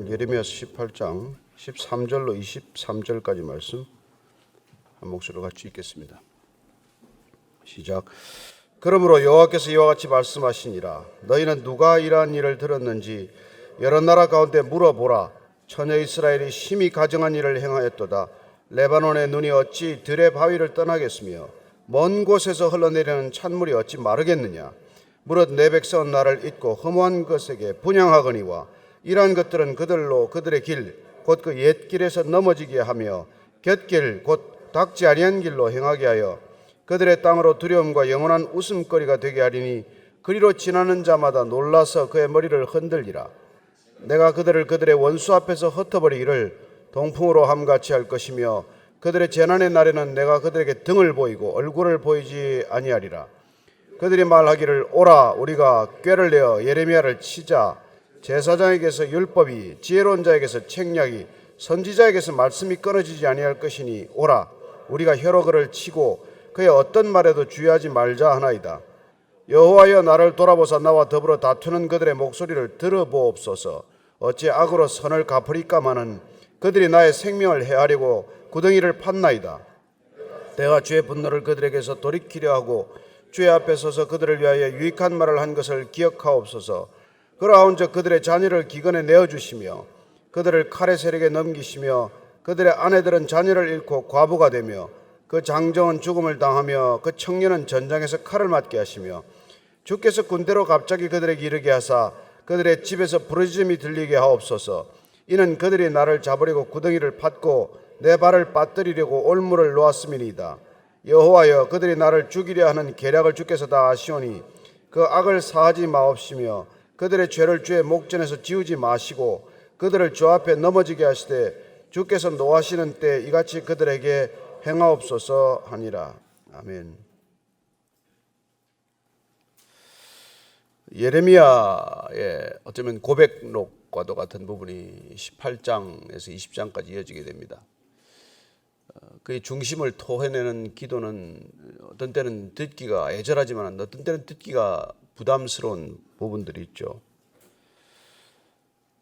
예레미야서 18장 13절로 23절까지 말씀 한 목소리로 같이 읽겠습니다. 시작. 그러므로 여호와께서 이와 같이 말씀하시니라. 너희는 누가 이러한 일을 들었는지 여러 나라 가운데 물어보라. 처녀 이스라엘이 심히 가증한 일을 행하였도다. 레바논의 눈이 어찌 들의 바위를 떠나겠으며 먼 곳에서 흘러내리는 찬물이 어찌 마르겠느냐. 무릇 내 백성은 나를 잊고 허무한 것에게 분향하거니와 이러한 것들은 그들로 그들의 길 곧 그 옛 길에서 넘어지게 하며 곁길 곧 닦지 아니한 길로 행하게 하여 그들의 땅으로 두려움과 영원한 웃음거리가 되게 하리니 그리로 지나는 자마다 놀라서 그의 머리를 흔들리라. 내가 그들을 그들의 원수 앞에서 흩어버리기를 동풍으로 함같이 할 것이며 그들의 재난의 날에는 내가 그들에게 등을 보이고 얼굴을 보이지 아니하리라. 그들이 말하기를 오라 우리가 꾀를 내어 예레미야를 치자. 제사장에게서 율법이 지혜로운 자에게서 책략이 선지자에게서 말씀이 끊어지지 아니할 것이니 오라 우리가 혀로 그를 치고 그의 어떤 말에도 주의하지 말자 하나이다. 여호와여 나를 돌아보사 나와 더불어 다투는 그들의 목소리를 들어보옵소서. 어찌 악으로 선을 갚으리까마는 그들이 나의 생명을 해하려고 구덩이를 팠나이다. 내가 주의 분노를 그들에게서 돌이키려 하고 주의 앞에 서서 그들을 위하여 유익한 말을 한 것을 기억하옵소서. 그러하온즉 그들의 자녀를 기근에 내어주시며 그들을 칼의 세력에 넘기시며 그들의 아내들은 자녀를 잃고 과부가 되며 그 장정은 죽음을 당하며 그 청년은 전장에서 칼을 맞게 하시며 주께서 군대로 갑자기 그들에게 이르게 하사 그들의 집에서 부르짖음이 들리게 하옵소서. 이는 그들이 나를 잡으려고 구덩이를 팠고 내 발을 빠뜨리려고 올무를 놓았음이니이다. 여호와여 그들이 나를 죽이려 하는 계략을 주께서 다 아시오니 그 악을 사하지 마옵시며 그들의 죄를 주의 목전에서 지우지 마시고 그들을 주 앞에 넘어지게 하시되 주께서 노하시는 때 이같이 그들에게 행하옵소서 하니라. 아멘. 예레미야의 어쩌면 고백록과도 같은 부분이 18장에서 20장까지 이어지게 됩니다. 그의 중심을 토해내는 기도는 어떤 때는 듣기가 애절하지만 어떤 때는 듣기가 부담스러운 부분들이 있죠.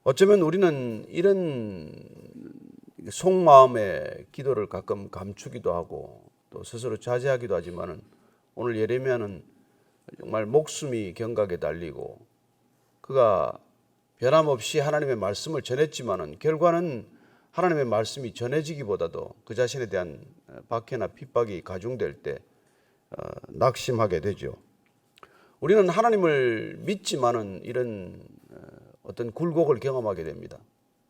어쩌면 우리는 이런 속마음의 기도를 가끔 감추기도 하고 또 스스로 자제하기도 하지만은 오늘 예레미야는 정말 목숨이 경각에 달리고 그가 변함없이 하나님의 말씀을 전했지만은 결과는 하나님의 말씀이 전해지기보다도 그 자신에 대한 박해나 핍박이 가중될 때 낙심하게 되죠. 우리는 하나님을 믿지만은 이런 어떤 굴곡을 경험하게 됩니다.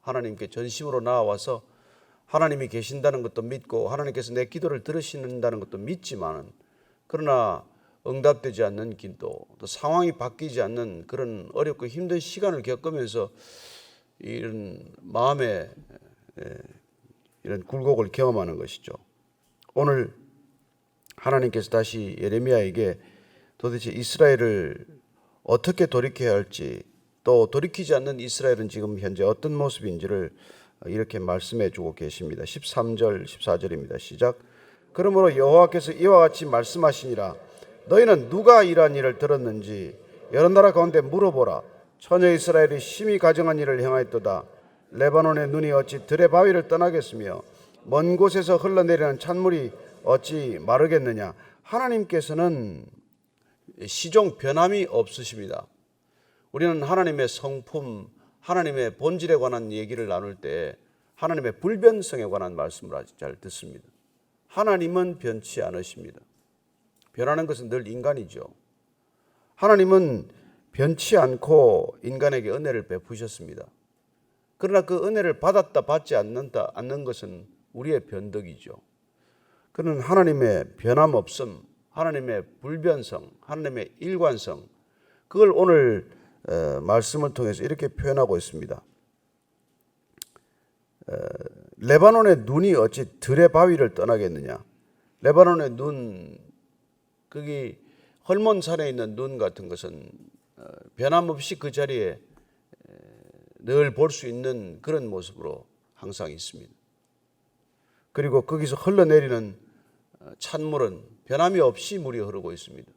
하나님께 전심으로 나아와서 하나님이 계신다는 것도 믿고 하나님께서 내 기도를 들으신다는 것도 믿지만은 그러나 응답되지 않는 기도, 또 상황이 바뀌지 않는 그런 어렵고 힘든 시간을 겪으면서 이런 마음에 이런 굴곡을 경험하는 것이죠. 오늘 하나님께서 다시 예레미야에게 도대체 이스라엘을 어떻게 돌이켜야 할지 또 돌이키지 않는 이스라엘은 지금 현재 어떤 모습인지를 이렇게 말씀해 주고 계십니다. 13절 14절입니다. 시작. 그러므로 여호와께서 이와 같이 말씀하시니라. 너희는 누가 이러한 일을 들었는지 여러 나라 가운데 물어보라. 처녀 이스라엘이 심히 가증한 일을 행하였도다. 레바논의 눈이 어찌 들의 바위를 떠나겠으며 먼 곳에서 흘러내리는 찬물이 어찌 마르겠느냐. 하나님께서는 시종 변함이 없으십니다. 우리는 하나님의 성품, 하나님의 본질에 관한 얘기를 나눌 때 하나님의 불변성에 관한 말씀을 잘 듣습니다. 하나님은 변치 않으십니다. 변하는 것은 늘 인간이죠. 하나님은 변치 않고 인간에게 은혜를 베푸셨습니다. 그러나 그 은혜를 받았다 받지 않는 것은 우리의 변덕이죠. 그는 하나님의 변함없음, 하나님의 불변성, 하나님의 일관성, 그걸 오늘 말씀을 통해서 이렇게 표현하고 있습니다. 레바논의 눈이 어찌 들의 바위를 떠나겠느냐. 레바논의 눈, 거기 헐몬산에 있는 눈 같은 것은 변함없이 그 자리에 늘 볼 수 있는 그런 모습으로 항상 있습니다. 그리고 거기서 흘러내리는 찬물은 변함이 없이 물이 흐르고 있습니다.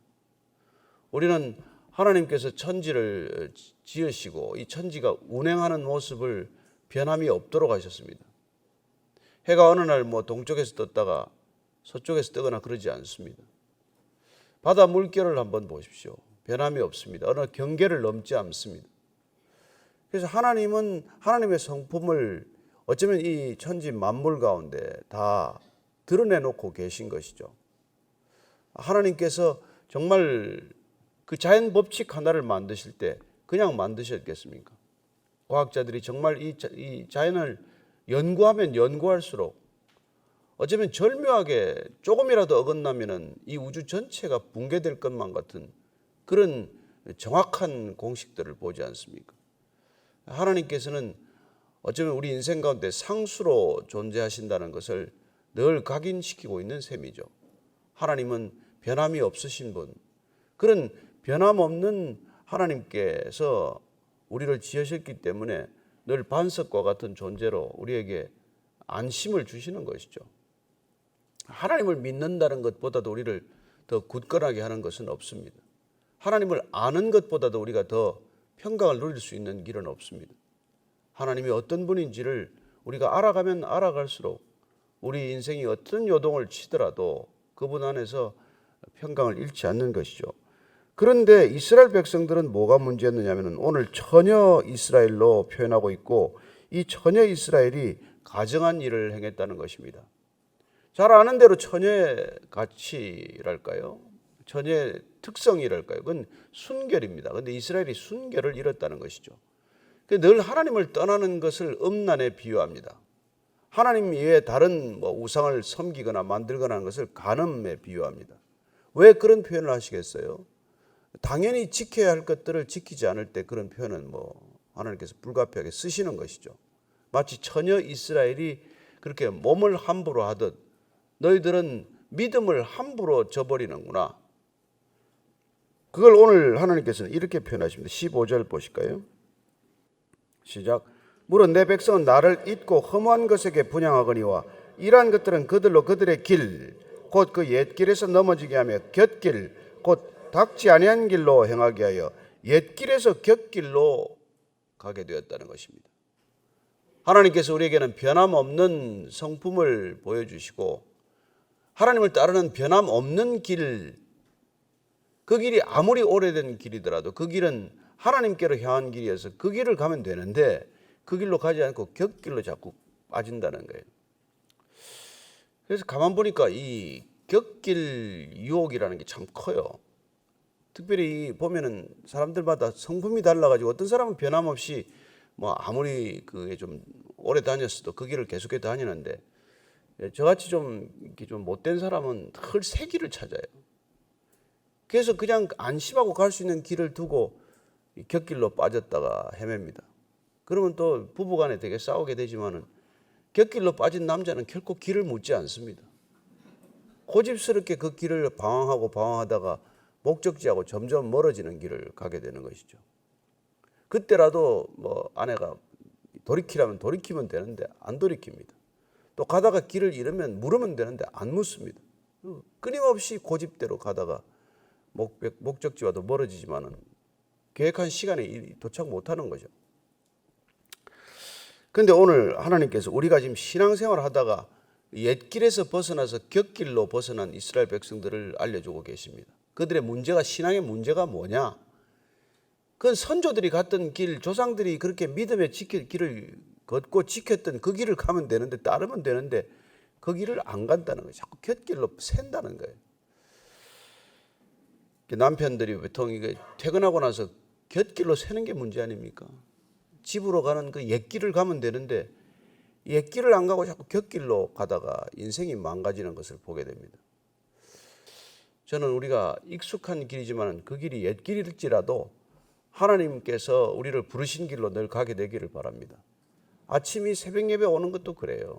우리는 하나님께서 천지를 지으시고 이 천지가 운행하는 모습을 변함이 없도록 하셨습니다. 해가 어느 날 뭐 동쪽에서 떴다가 서쪽에서 뜨거나 그러지 않습니다. 바다 물결을 한번 보십시오. 변함이 없습니다. 어느 경계를 넘지 않습니다. 그래서 하나님은 하나님의 성품을 어쩌면 이 천지 만물 가운데 다 드러내놓고 계신 것이죠. 하나님께서 정말 그 자연 법칙 하나를 만드실 때 그냥 만드셨겠습니까? 과학자들이 정말 이 자연을 연구하면 연구할수록 어쩌면 절묘하게 조금이라도 어긋나면은 이 우주 전체가 붕괴될 것만 같은 그런 정확한 공식들을 보지 않습니까? 하나님께서는 어쩌면 우리 인생 가운데 상수로 존재하신다는 것을 늘 각인시키고 있는 셈이죠. 하나님은 변함이 없으신 분, 그런 변함없는 하나님께서 우리를 지으셨기 때문에 늘 반석과 같은 존재로 우리에게 안심을 주시는 것이죠. 하나님을 믿는다는 것보다도 우리를 더 굳건하게 하는 것은 없습니다. 하나님을 아는 것보다도 우리가 더 평강을 누릴 수 있는 길은 없습니다. 하나님이 어떤 분인지를 우리가 알아가면 알아갈수록 우리 인생이 어떤 요동을 치더라도 그분 안에서 평강을 잃지 않는 것이죠. 그런데 이스라엘 백성들은 뭐가 문제였느냐면 오늘 처녀 이스라엘로 표현하고 있고 이 처녀 이스라엘이 가증한 일을 행했다는 것입니다. 잘 아는 대로 처녀의 가치랄까요? 처녀의 특성이랄까요? 그건 순결입니다. 그런데 이스라엘이 순결을 잃었다는 것이죠. 늘 하나님을 떠나는 것을 음란에 비유합니다. 하나님 외에 다른 우상을 섬기거나 만들거나 하는 것을 간음에 비유합니다. 왜 그런 표현을 하시겠어요? 당연히 지켜야 할 것들을 지키지 않을 때 그런 표현은 하나님께서 불가피하게 쓰시는 것이죠. 마치 처녀 이스라엘이 그렇게 몸을 함부로 하듯 너희들은 믿음을 함부로 저버리는구나. 그걸 오늘 하나님께서는 이렇게 표현하십니다. 15절 보실까요? 시작. 물은 내 백성은 나를 잊고 허무한 것에게 분향하거니와 이러한 것들은 그들로 그들의 길 곧 그 옛길에서 넘어지게 하며 곁길 곧 닦지 아니한 길로 행하게 하여 옛길에서 곁길로 가게 되었다는 것입니다. 하나님께서 우리에게는 변함없는 성품을 보여주시고 하나님을 따르는 변함없는 길, 그 길이 아무리 오래된 길이더라도 그 길은 하나님께로 향한 길이어서 그 길을 가면 되는데 그 길로 가지 않고 곁길로 자꾸 빠진다는 거예요. 그래서 가만 보니까 이 곁길 유혹이라는 게 참 커요. 특별히 보면은 사람들마다 성품이 달라가지고 어떤 사람은 변함없이 아무리 그게 좀 오래 다녔어도 그 길을 계속해 다니는데 저같이 좀 못된 사람은 늘 새 길을 찾아요. 그래서 그냥 안심하고 갈 수 있는 길을 두고 곁길로 빠졌다가 헤맵니다. 그러면 또 부부간에 되게 싸우게 되지만은 곁길로 빠진 남자는 결코 길을 묻지 않습니다. 고집스럽게 그 길을 방황하다가 목적지하고 점점 멀어지는 길을 가게 되는 것이죠. 그때라도 아내가 돌이키라면 돌이키면 되는데 안 돌이킵니다. 또 가다가 길을 잃으면 물으면 되는데 안 묻습니다. 끊임없이 고집대로 가다가 목적지와도 멀어지지만은 계획한 시간에 도착 못하는 거죠. 그런데 오늘 하나님께서 우리가 지금 신앙생활을 하다가 옛길에서 벗어나서 곁길로 벗어난 이스라엘 백성들을 알려주고 계십니다. 그들의 문제가 신앙의 문제가 뭐냐? 그건 선조들이 갔던 길, 조상들이 그렇게 믿음의 길을 걷고 지켰던 그 길을 가면 되는데 따르면 되는데 그 길을 안 간다는 거예요. 자꾸 곁길로 샌다는 거예요. 남편들이 보통 이게 퇴근하고 나서 곁길로 새는 게 문제 아닙니까? 집으로 가는 그 옛길을 가면 되는데 옛길을 안 가고 자꾸 곁길로 가다가 인생이 망가지는 것을 보게 됩니다. 저는 우리가 익숙한 길이지만 그 길이 옛길일지라도 하나님께서 우리를 부르신 길로 늘 가게 되기를 바랍니다. 아침이 새벽 예배 오는 것도 그래요.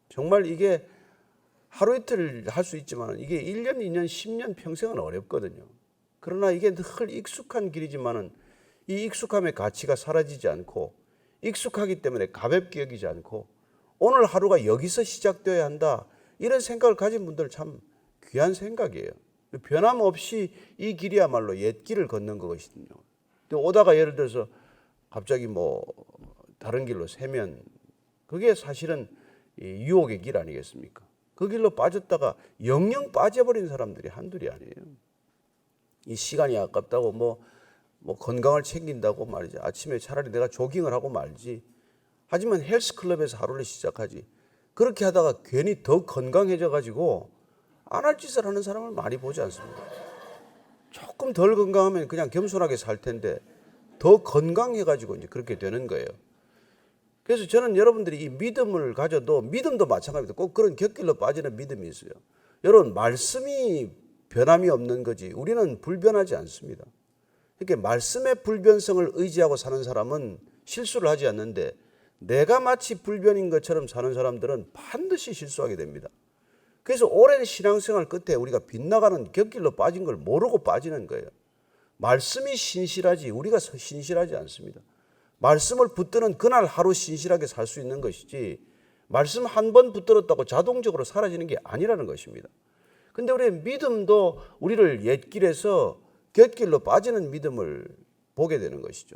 정말 이게 하루 이틀 할 수 있지만 이게 1년, 2년, 10년 평생은 어렵거든요. 그러나 이게 늘 익숙한 길이지만은 이 익숙함의 가치가 사라지지 않고 익숙하기 때문에 가볍게 여기지 않고 오늘 하루가 여기서 시작되어야 한다. 이런 생각을 가진 분들 참 귀한 생각이에요. 변함없이 이 길이야말로 옛 길을 걷는 것이거든요. 오다가 예를 들어서 갑자기 다른 길로 새면 그게 사실은 이 유혹의 길 아니겠습니까? 그 길로 빠졌다가 영영 빠져버린 사람들이 한둘이 아니에요. 이 시간이 아깝다고 뭐 건강을 챙긴다고 말이지. 아침에 차라리 내가 조깅을 하고 말지. 하지만 헬스클럽에서 하루를 시작하지. 그렇게 하다가 괜히 더 건강해져 가지고 안 할 짓을 하는 사람을 많이 보지 않습니까? 조금 덜 건강하면 그냥 겸손하게 살 텐데 더 건강해 가지고 이제 그렇게 되는 거예요. 그래서 저는 여러분들이 이 믿음을 가져도 믿음도 마찬가지입니다. 꼭 그런 곁길로 빠지는 믿음이 있어요. 여러분 말씀이 변함이 없는 거지 우리는 불변하지 않습니다. 이렇게 말씀의 불변성을 의지하고 사는 사람은 실수를 하지 않는데 내가 마치 불변인 것처럼 사는 사람들은 반드시 실수하게 됩니다. 그래서 오랜 신앙생활 끝에 우리가 빗나가는 곁길로 빠진 걸 모르고 빠지는 거예요. 말씀이 신실하지 우리가 신실하지 않습니다. 말씀을 붙드는 그날 하루 신실하게 살 수 있는 것이지 말씀 한 번 붙들었다고 자동적으로 사라지는 게 아니라는 것입니다. 근데 우리의 믿음도 우리를 옛길에서 곁길로 빠지는 믿음을 보게 되는 것이죠.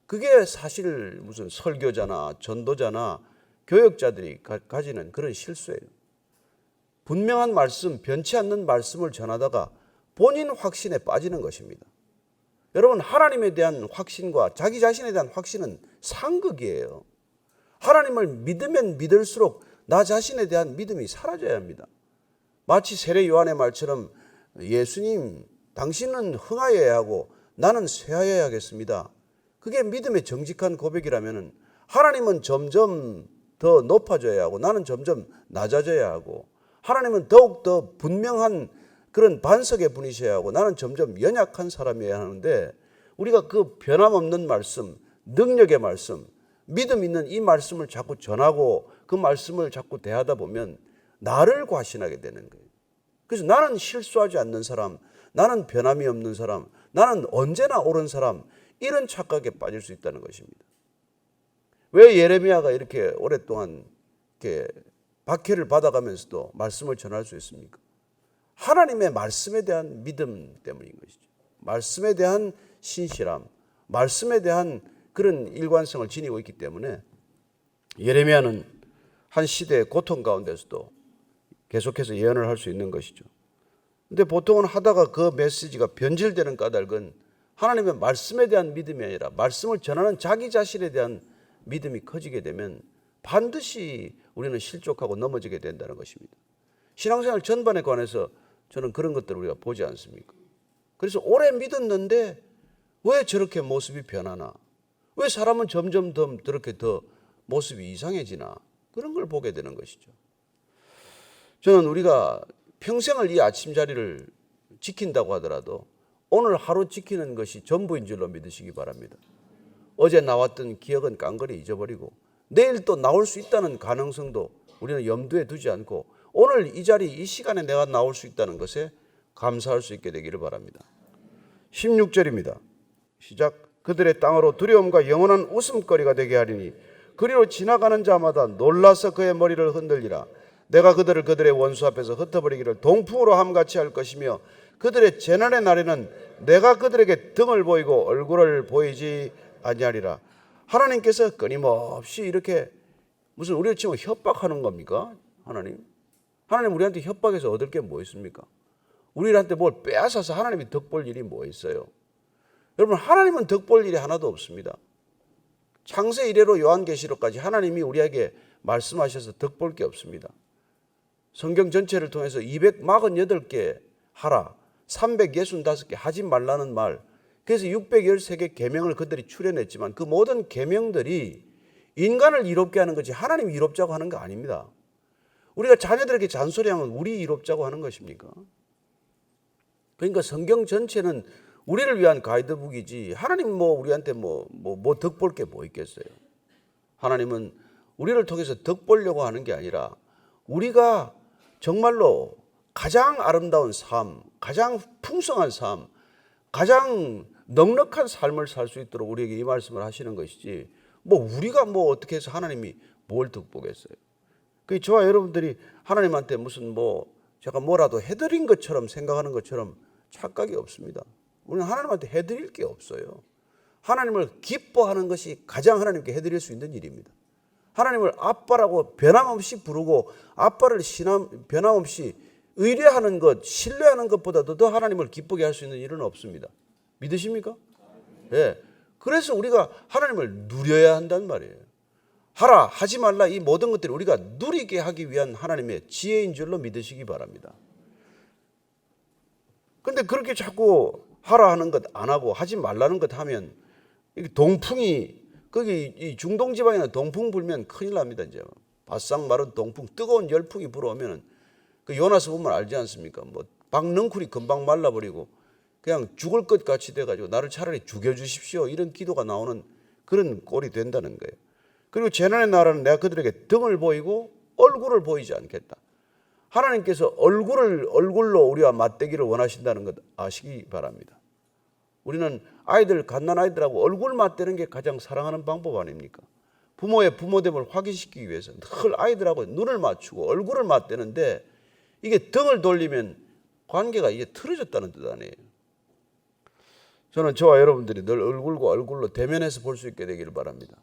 그게 사실 무슨 설교자나 전도자나 교역자들이 가지는 그런 실수예요. 분명한 말씀, 변치 않는 말씀을 전하다가 본인 확신에 빠지는 것입니다. 여러분 하나님에 대한 확신과 자기 자신에 대한 확신은 상극이에요. 하나님을 믿으면 믿을수록 나 자신에 대한 믿음이 사라져야 합니다. 마치 세례 요한의 말처럼 예수님 당신은 흥하여야 하고 나는 쇠하여야 하겠습니다. 그게 믿음의 정직한 고백이라면 하나님은 점점 더 높아져야 하고 나는 점점 낮아져야 하고 하나님은 더욱더 분명한 그런 반석의 분이셔야 하고 나는 점점 연약한 사람이어야 하는데 우리가 그 변함없는 말씀, 능력의 말씀, 믿음 있는 이 말씀을 자꾸 전하고 그 말씀을 자꾸 대하다 보면 나를 과신하게 되는 거예요. 그래서 나는 실수하지 않는 사람, 나는 변함이 없는 사람, 나는 언제나 옳은 사람 이런 착각에 빠질 수 있다는 것입니다. 왜 예레미야가 이렇게 오랫동안 이렇게 박해를 받아가면서도 말씀을 전할 수 있습니까? 하나님의 말씀에 대한 믿음 때문인 것이죠. 말씀에 대한 신실함, 말씀에 대한 그런 일관성을 지니고 있기 때문에 예레미야는 한 시대의 고통 가운데서도 계속해서 예언을 할 수 있는 것이죠. 근데 보통은 하다가 그 메시지가 변질되는 까닭은 하나님의 말씀에 대한 믿음이 아니라 말씀을 전하는 자기 자신에 대한 믿음이 커지게 되면 반드시 우리는 실족하고 넘어지게 된다는 것입니다. 신앙생활 전반에 관해서 저는 그런 것들을 우리가 보지 않습니까? 그래서 오래 믿었는데 왜 저렇게 모습이 변하나? 왜 사람은 점점 더 저렇게 더 모습이 이상해지나? 그런 걸 보게 되는 것이죠. 저는 우리가 평생을 이 아침 자리를 지킨다고 하더라도 오늘 하루 지키는 것이 전부인 줄로 믿으시기 바랍니다. 어제 나왔던 기억은 깡그리 잊어버리고 내일 또 나올 수 있다는 가능성도 우리는 염두에 두지 않고 오늘 이 자리 이 시간에 내가 나올 수 있다는 것에 감사할 수 있게 되기를 바랍니다. 16절입니다. 시작. 그들의 땅으로 두려움과 영원한 웃음거리가 되게 하리니 그리로 지나가는 자마다 놀라서 그의 머리를 흔들리라. 내가 그들을 그들의 원수 앞에서 흩어버리기를 동풍으로 함같이 할 것이며 그들의 재난의 날에는 내가 그들에게 등을 보이고 얼굴을 보이지 아니하리라. 하나님께서 끊임없이 이렇게 무슨 우리를 지금 협박하는 겁니까? 하나님 우리한테 협박해서 얻을 게 뭐 있습니까? 우리한테 뭘 빼앗아서 하나님이 덕볼 일이 뭐 있어요? 여러분 하나님은 덕볼 일이 하나도 없습니다. 창세 이래로 요한계시록까지 하나님이 우리에게 말씀하셔서 덕볼 게 없습니다. 성경 전체를 통해서 248개 하라, 365개 하지 말라는 말, 그래서 613개 계명을 그들이 출해냈지만 그 모든 계명들이 인간을 이롭게 하는 거지 하나님 이롭자고 하는 거 아닙니다. 우리가 자녀들에게 잔소리하면 우리 이롭자고 하는 것입니까? 그러니까 성경 전체는 우리를 위한 가이드북이지 하나님 우리한테 덕볼 게 뭐 있겠어요? 하나님은 우리를 통해서 덕보려고 하는 게 아니라 우리가 정말로 가장 아름다운 삶, 가장 풍성한 삶, 가장 넉넉한 삶을 살 수 있도록 우리에게 이 말씀을 하시는 것이지 우리가 어떻게 해서 하나님이 뭘 덕보겠어요? 저와 여러분들이 하나님한테 무슨 제가 뭐라도 해드린 것처럼 생각하는 것처럼 착각이 없습니다. 우리는 하나님한테 해드릴 게 없어요. 하나님을 기뻐하는 것이 가장 하나님께 해드릴 수 있는 일입니다. 하나님을 아빠라고 변함없이 부르고 아빠를 변함없이 의뢰하는 것, 신뢰하는 것보다도 더 하나님을 기쁘게 할 수 있는 일은 없습니다. 믿으십니까? 예. 그래서 우리가 하나님을 누려야 한단 말이에요. 하라, 하지 말라, 이 모든 것들을 우리가 누리게 하기 위한 하나님의 지혜인 줄로 믿으시기 바랍니다. 근데 그렇게 자꾸 하라 하는 것 안 하고 하지 말라는 것 하면 동풍이 거기 이 중동 지방에는 동풍 불면 큰일 납니다. 이제 바싹 마른 동풍, 뜨거운 열풍이 불어오면은 그 요나서 보면 알지 않습니까? 뭐 박넝쿨이 금방 말라버리고 그냥 죽을 것 같이 돼가지고 나를 차라리 죽여주십시오 이런 기도가 나오는 그런 꼴이 된다는 거예요. 그리고 재난의 나라는 내가 그들에게 등을 보이고 얼굴을 보이지 않겠다. 하나님께서 얼굴로 우리와 맞대기를 원하신다는 것 아시기 바랍니다. 우리는 갓난 아이들하고 얼굴 맞대는 게 가장 사랑하는 방법 아닙니까? 부모의 부모됨을 확인시키기 위해서 늘 아이들하고 눈을 맞추고 얼굴을 맞대는데 이게 등을 돌리면 관계가 이제 틀어졌다는 뜻 아니에요. 저는 저와 여러분들이 늘 얼굴과 얼굴로 대면해서 볼 수 있게 되기를 바랍니다.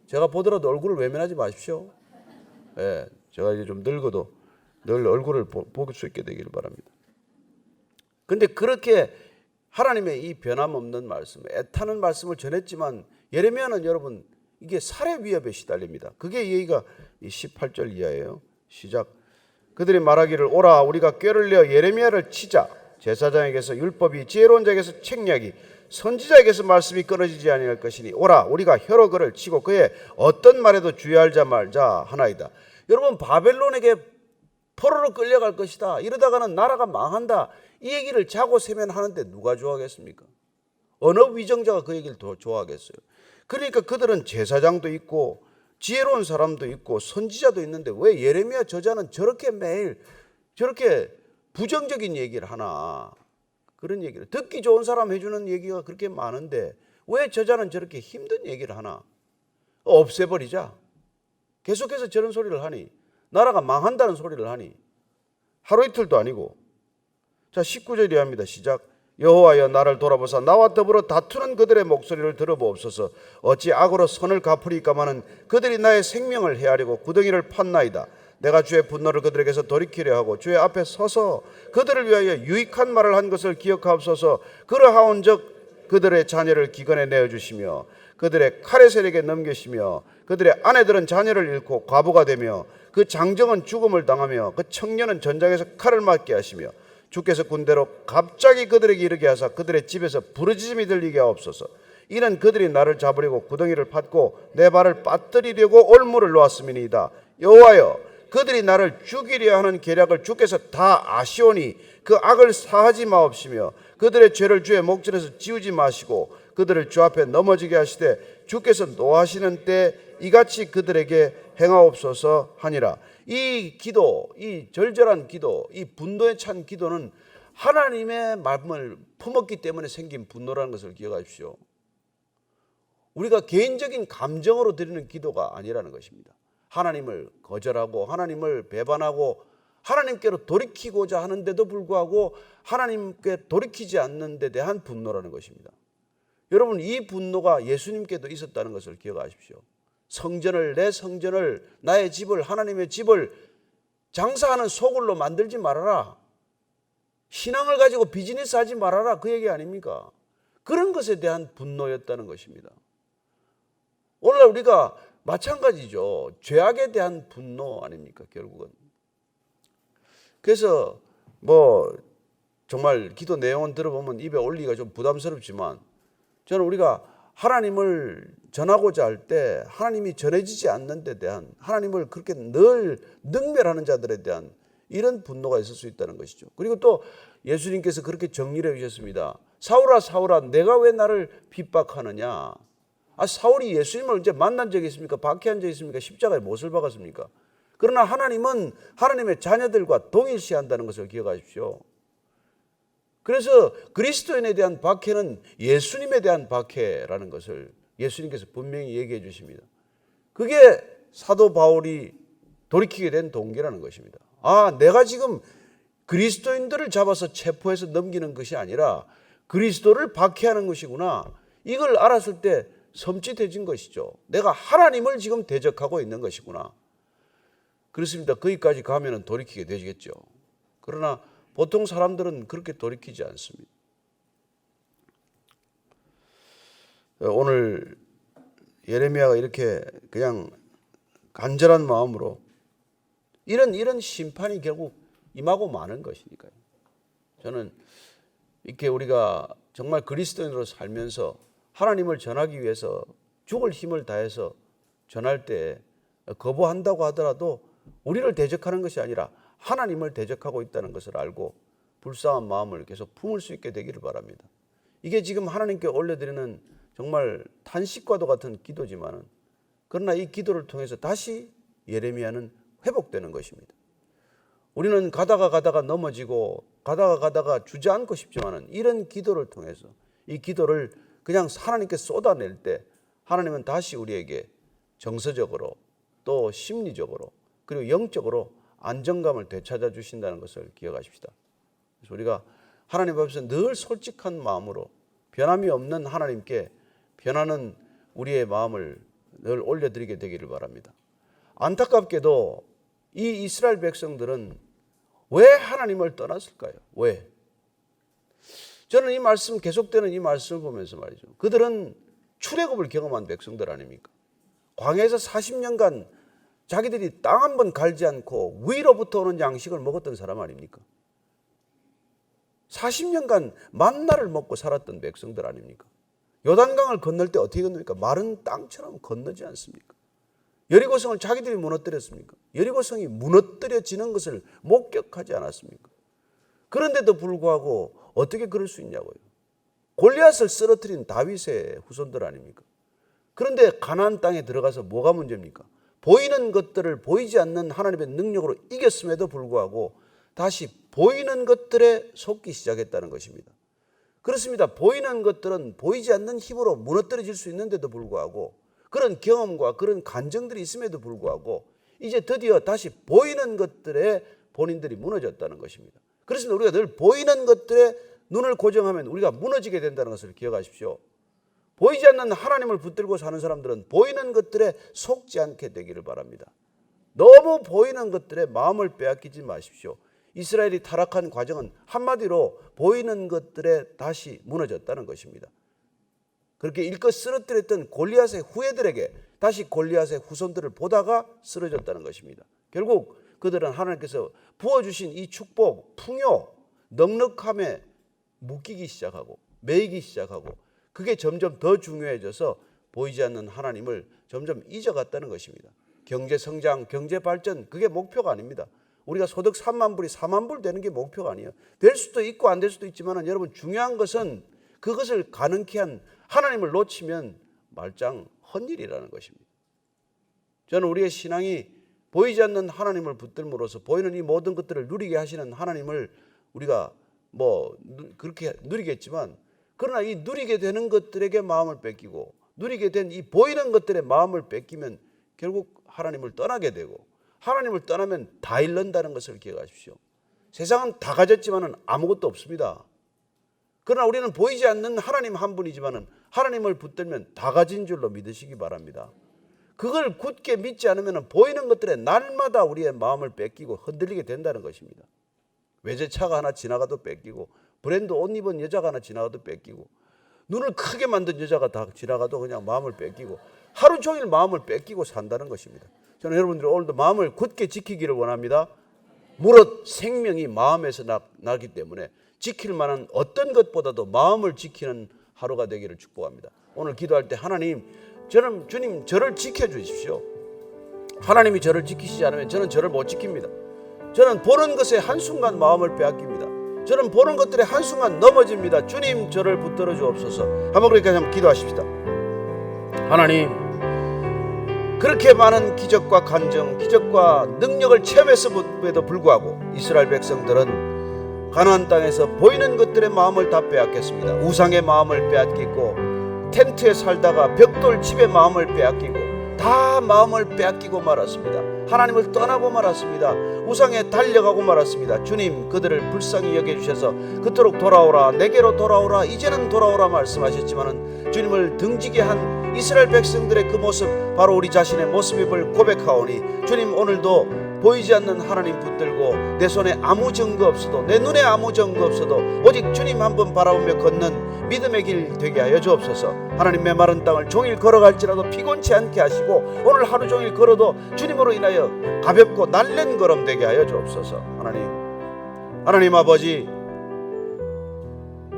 제가 보더라도 얼굴을 외면하지 마십시오. 예, 제가 이제 좀 늙어도 늘 얼굴을 볼 수 있게 되기를 바랍니다. 근데 그렇게 하나님의 이 변함없는 말씀, 애타는 말씀을 전했지만 예레미야는 여러분 이게 살해 위협에 시달립니다. 그게 얘기가 18절 이하예요. 시작. 그들이 말하기를 오라 우리가 꾀를 내어 예레미야를 치자. 제사장에게서 율법이 지혜로운 자에게서 책략이 선지자에게서 말씀이 끊어지지 아니할 것이니 오라 우리가 혀로 그를 치고 그의 어떤 말에도 주의하자 말자 하나이다. 여러분 바벨론에게 포로로 끌려갈 것이다. 이러다가는 나라가 망한다. 이 얘기를 자고 세면하는데 누가 좋아하겠습니까? 어느 위정자가 그 얘기를 더 좋아하겠어요? 그러니까 그들은 제사장도 있고 지혜로운 사람도 있고 선지자도 있는데 왜 예레미야 저자는 저렇게 매일 저렇게 부정적인 얘기를 하나? 그런 얘기를 듣기 좋은 사람 해주는 얘기가 그렇게 많은데 왜 저자는 저렇게 힘든 얘기를 하나? 없애버리자. 계속해서 저런 소리를 하니 나라가 망한다는 소리를 하니 하루 이틀도 아니고. 자 19절이 합니다. 시작. 여호와여 나를 돌아보사 나와 더불어 다투는 그들의 목소리를 들어보옵소서. 어찌 악으로 선을 갚으리까마는 그들이 나의 생명을 해하려고 구덩이를 팠나이다. 내가 주의 분노를 그들에게서 돌이키려 하고 주의 앞에 서서 그들을 위하여 유익한 말을 한 것을 기억하옵소서. 그러하온즉 그들의 자녀를 기근에 내어주시며 그들의 칼의 세력에 넘기시며 그들의 아내들은 자녀를 잃고 과부가 되며 그 장정은 죽음을 당하며 그 청년은 전장에서 칼을 맞게 하시며 주께서 군대로 갑자기 그들에게 이르게 하사 그들의 집에서 부르짖음이 들리게 하옵소서. 이는 그들이 나를 잡으려고 구덩이를 팠고 내 발을 빠뜨리려고 올무를 놓았음이니이다. 여호와여 그들이 나를 죽이려 하는 계략을 주께서 다 아시오니 그 악을 사하지 마옵시며 그들의 죄를 주의 목전에서 지우지 마시고 그들을 주 앞에 넘어지게 하시되 주께서 노하시는 때 이같이 그들에게 행하옵소서 하니라. 이 기도, 이 절절한 기도, 이 분노에 찬 기도는 하나님의 마음을 품었기 때문에 생긴 분노라는 것을 기억하십시오. 우리가 개인적인 감정으로 드리는 기도가 아니라는 것입니다. 하나님을 거절하고 하나님을 배반하고 하나님께로 돌이키고자 하는데도 불구하고 하나님께 돌이키지 않는 데 대한 분노라는 것입니다. 여러분 이 분노가 예수님께도 있었다는 것을 기억하십시오. 내 성전을 나의 집을 하나님의 집을 장사하는 소굴로 만들지 말아라. 신앙을 가지고 비즈니스 하지 말아라. 그 얘기 아닙니까? 그런 것에 대한 분노였다는 것입니다. 오늘날 우리가 마찬가지죠. 죄악에 대한 분노 아닙니까? 결국은. 그래서 정말 기도 내용은 들어보면 입에 올리기가 좀 부담스럽지만 저는 우리가 하나님을 전하고자 할 때 하나님이 전해지지 않는 데 대한 하나님을 그렇게 늘 능멸하는 자들에 대한 이런 분노가 있을 수 있다는 것이죠. 그리고 또 예수님께서 그렇게 정리를 해주셨습니다. 사울아 사울아 내가 왜 나를 핍박하느냐. 사울이 예수님을 언제 만난 적이 있습니까? 박해한 적이 있습니까? 십자가에 못을 박았습니까? 그러나 하나님은 하나님의 자녀들과 동일시한다는 것을 기억하십시오. 그래서 그리스도인에 대한 박해는 예수님에 대한 박해라는 것을 예수님께서 분명히 얘기해 주십니다. 그게 사도 바울이 돌이키게 된 동기라는 것입니다. 내가 지금 그리스도인들을 잡아서 체포해서 넘기는 것이 아니라 그리스도를 박해하는 것이구나. 이걸 알았을 때 섬찟해진 것이죠. 내가 하나님을 지금 대적하고 있는 것이구나. 그렇습니다. 거기까지 가면 돌이키게 되겠죠. 그러나 보통 사람들은 그렇게 돌이키지 않습니다. 오늘 예레미야가 이렇게 그냥 간절한 마음으로 이런 심판이 결국 임하고 마는 것이니까요. 저는 이렇게 우리가 정말 그리스도인으로 살면서 하나님을 전하기 위해서 죽을 힘을 다해서 전할 때 거부한다고 하더라도 우리를 대적하는 것이 아니라 하나님을 대적하고 있다는 것을 알고 불쌍한 마음을 계속 품을 수 있게 되기를 바랍니다. 이게 지금 하나님께 올려드리는 정말 탄식과도 같은 기도지만은, 그러나 이 기도를 통해서 다시 예레미야는 회복되는 것입니다. 우리는 가다가 넘어지고 가다가 주저앉고 싶지만은 이런 기도를 통해서 이 기도를 그냥 하나님께 쏟아낼 때 하나님은 다시 우리에게 정서적으로 또 심리적으로 그리고 영적으로 안정감을 되찾아 주신다는 것을 기억하십시다. 그래서 우리가 하나님 앞에서 늘 솔직한 마음으로 변함이 없는 하나님께 변하는 우리의 마음을 늘 올려드리게 되기를 바랍니다. 안타깝게도 이 이스라엘 백성들은 왜 하나님을 떠났을까요? 왜? 저는 이 말씀, 계속되는 이 말씀을 보면서 말이죠. 그들은 출애굽을 경험한 백성들 아닙니까? 광야에서 40년간 자기들이 땅 한 번 갈지 않고 위로부터 오는 양식을 먹었던 사람 아닙니까? 40년간 만나를 먹고 살았던 백성들 아닙니까? 요단강을 건널 때 어떻게 건너니까? 마른 땅처럼 건너지 않습니까? 여리고성을 자기들이 무너뜨렸습니까? 여리고성이 무너뜨려지는 것을 목격하지 않았습니까? 그런데도 불구하고 어떻게 그럴 수 있냐고요. 골리앗을 쓰러뜨린 다윗의 후손들 아닙니까? 그런데 가나안 땅에 들어가서 뭐가 문제입니까? 보이는 것들을 보이지 않는 하나님의 능력으로 이겼음에도 불구하고 다시 보이는 것들에 속기 시작했다는 것입니다. 그렇습니다. 보이는 것들은 보이지 않는 힘으로 무너뜨려질 수 있는데도 불구하고 그런 경험과 그런 간정들이 있음에도 불구하고 이제 드디어 다시 보이는 것들에 본인들이 무너졌다는 것입니다. 그렇습니다. 우리가 늘 보이는 것들에 눈을 고정하면 우리가 무너지게 된다는 것을 기억하십시오. 보이지 않는 하나님을 붙들고 사는 사람들은 보이는 것들에 속지 않게 되기를 바랍니다. 너무 보이는 것들에 마음을 빼앗기지 마십시오. 이스라엘이 타락한 과정은 한마디로 보이는 것들에 다시 무너졌다는 것입니다. 그렇게 일껏 쓰러뜨렸던 골리앗의 후예들에게 다시 골리앗의 후손들을 보다가 쓰러졌다는 것입니다. 결국 그들은 하나님께서 부어주신 이 축복, 풍요, 넉넉함에 묶이기 시작하고 매이기 시작하고 그게 점점 더 중요해져서 보이지 않는 하나님을 점점 잊어갔다는 것입니다. 경제 성장, 경제 발전, 그게 목표가 아닙니다. 우리가 소득 3만 불이 4만 불 되는 게 목표가 아니에요. 될 수도 있고 안 될 수도 있지만 여러분 중요한 것은 그것을 가능케 한 하나님을 놓치면 말짱 헛일이라는 것입니다. 저는 우리의 신앙이 보이지 않는 하나님을 붙들므로써 보이는 이 모든 것들을 누리게 하시는 하나님을 우리가 그렇게 누리겠지만, 그러나 이 누리게 되는 것들에게 마음을 뺏기고 누리게 된 이 보이는 것들의 마음을 뺏기면 결국 하나님을 떠나게 되고, 하나님을 떠나면 다 잃는다는 것을 기억하십시오. 세상은 다 가졌지만은 아무것도 없습니다. 그러나 우리는 보이지 않는 하나님 한 분이지만은 하나님을 붙들면 다 가진 줄로 믿으시기 바랍니다. 그걸 굳게 믿지 않으면 보이는 것들에 날마다 우리의 마음을 뺏기고 흔들리게 된다는 것입니다. 외제차가 하나 지나가도 뺏기고, 브랜드 옷 입은 여자가 하나 지나가도 뺏기고, 눈을 크게 만든 여자가 다 지나가도 그냥 마음을 뺏기고, 하루 종일 마음을 뺏기고 산다는 것입니다. 저는 여러분들이 오늘도 마음을 굳게 지키기를 원합니다. 무릇 생명이 마음에서 나기 때문에 지킬 만한 어떤 것보다도 마음을 지키는 하루가 되기를 축복합니다. 오늘 기도할 때 하나님, 주님 저를 지켜주십시오. 하나님이 저를 지키시지 않으면 저는 저를 못 지킵니다. 저는 보는 것에 한순간 마음을 빼앗깁니다. 저는 보는 것들에 한순간 넘어집니다. 주님 저를 붙들어 주옵소서. 한번 그렇게 한번 기도하십시다. 하나님, 그렇게 많은 기적과 간정, 기적과 능력을 체험했음에도 불구하고 이스라엘 백성들은 가나안 땅에서 보이는 것들의 마음을 다 빼앗겼습니다. 우상의 마음을 빼앗기고, 텐트에 살다가 벽돌 집의 마음을 빼앗기고, 다 마음을 빼앗기고 말았습니다. 하나님을 떠나고 말았습니다. 우상에 달려가고 말았습니다. 주님 그들을 불쌍히 여겨주셔서 그토록 돌아오라, 내게로 돌아오라, 이제는 돌아오라 말씀하셨지만은 주님을 등지게 한 이스라엘 백성들의 그 모습, 바로 우리 자신의 모습임을 고백하오니 주님 오늘도 보이지 않는 하나님 붙들고 내 손에 아무 증거 없어도, 내 눈에 아무 증거 없어도 오직 주님 한 번 바라보며 걷는 믿음의 길 되게 하여 주옵소서. 하나님 메마른 땅을 종일 걸어갈지라도 피곤치 않게 하시고 오늘 하루 종일 걸어도 주님으로 인하여 가볍고 날랜 걸음 되게 하여 주옵소서. 하나님 아버지,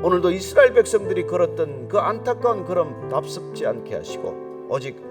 오늘도 이스라엘 백성들이 걸었던 그 안타까운 걸음 답습지 않게 하시고 오직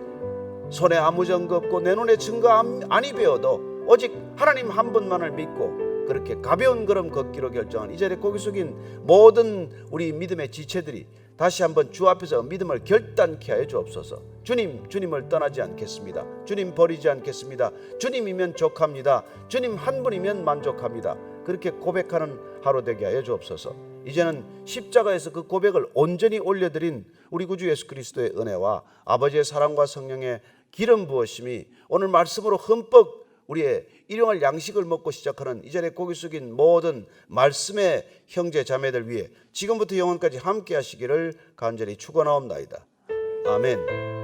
손에 아무 증거 없고 내 눈에 증거 아니 배워도 오직 하나님 한 분만을 믿고 그렇게 가벼운 걸음 걷기로 결정한 이 자리에 고개 숙인 모든 우리 믿음의 지체들이 다시 한번 주 앞에서 믿음을 결단케 하여 주옵소서. 주님을 떠나지 않겠습니다. 주님 버리지 않겠습니다. 주님이면 족합니다. 주님 한 분이면 만족합니다. 그렇게 고백하는 하루 되게 하여 주옵소서. 이제는 십자가에서 그 고백을 온전히 올려드린 우리 구주 예수 그리스도의 은혜와 아버지의 사랑과 성령의 기름 부으심이 오늘 말씀으로 흠뻑 우리의 일용할 양식을 먹고 시작하는 이 자리에 고개 숙인 모든 말씀의 형제 자매들 위해 지금부터 영원까지 함께 하시기를 간절히 축원하옵나이다. 아멘.